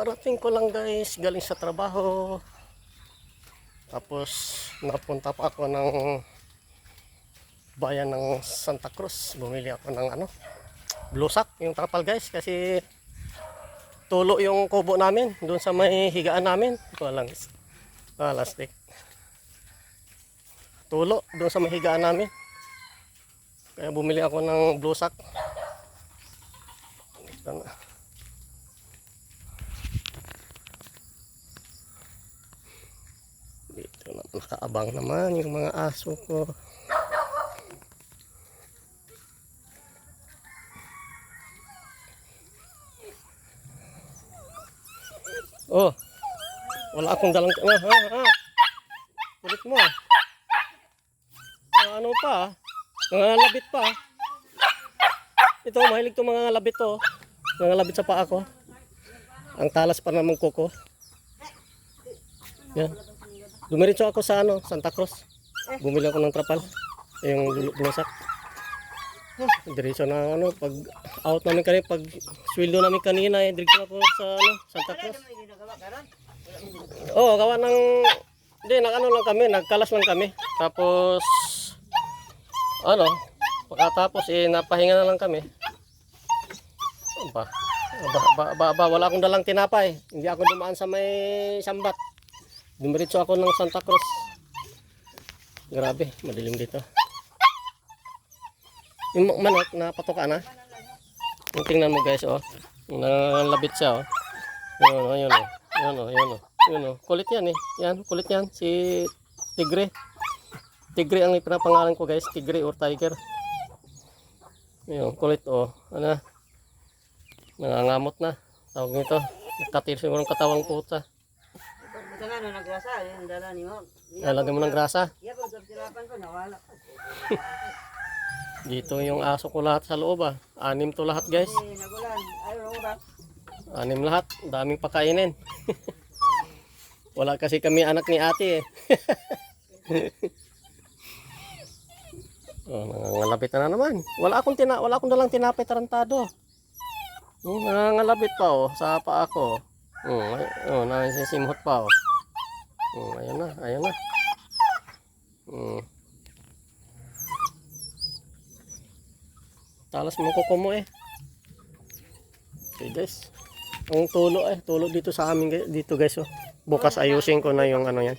Kakarating ko lang guys, galing sa trabaho. Tapos napunta pa ako ng bayan ng Santa Cruz. Bumili ako ng blusak, yung trapal guys, kasi tulo yung kubo namin doon sa may higaan namin. Walang plastic. Tulo doon sa may higaan namin. Kaya bumili ako ng blusak. Ito na. Dito na, nakaabang naman yung mga aso ko. Oh, wala akong dalang kulit mo ah. Ano pa ah? Mga labit pa ah. Ito, mahilig to mga labit to. Mga labit sa paa ko. Ang talas pa naman kuko. Yan. Dumiretso ako sa Santa Cruz. Bumili ako ng trapal. Yung blusak. Diretso na pag out namin kanina, pag sweldo namin kanina, diretso ako sa Santa Cruz. Oh, gawa ng hindi, lang kami, nagkalas lang kami. Tapos pagkatapos napahinga na lang kami. Wala akong dalang tinapay. Hindi ako dumaan sa may sambat. Dumiretso ako ng Santa Cruz. Grabe, madilim dito. Yung manok na patuka na. Yung tingnan mo guys, oh. Nalabit siya, oh. Yun, kulit yan eh. Yan, kulit yan. Si Tigre. Tigre ang ipinapangalan ko guys. Tigre or Tiger. Yun, kulit, oh. Nangangamot na. Tawag nito. Nagkatir siguro ng katawang puta. Ito nga, nagrasa. Yung dala ni mo. Lalagyan mo ng grasa. Iya po, sa tirapan ko, nawala. Dito yung aso ko lahat sa loob ah. 6 to lahat guys. Nagulan. Ayaw ba? 6 lahat. Daming pakainin. Wala kasi kami anak ni ate eh. Nangangalapit na naman. Wala akong dalang tinapay tarantado. Nangangalapit pa oh sa paa ko. Nasisimhot pa oh. Ayun na. Talas mo kuko mo eh. Okay guys. Ang tulo dito sa amin dito guys oh. Bukas ayusin ko na yung yan.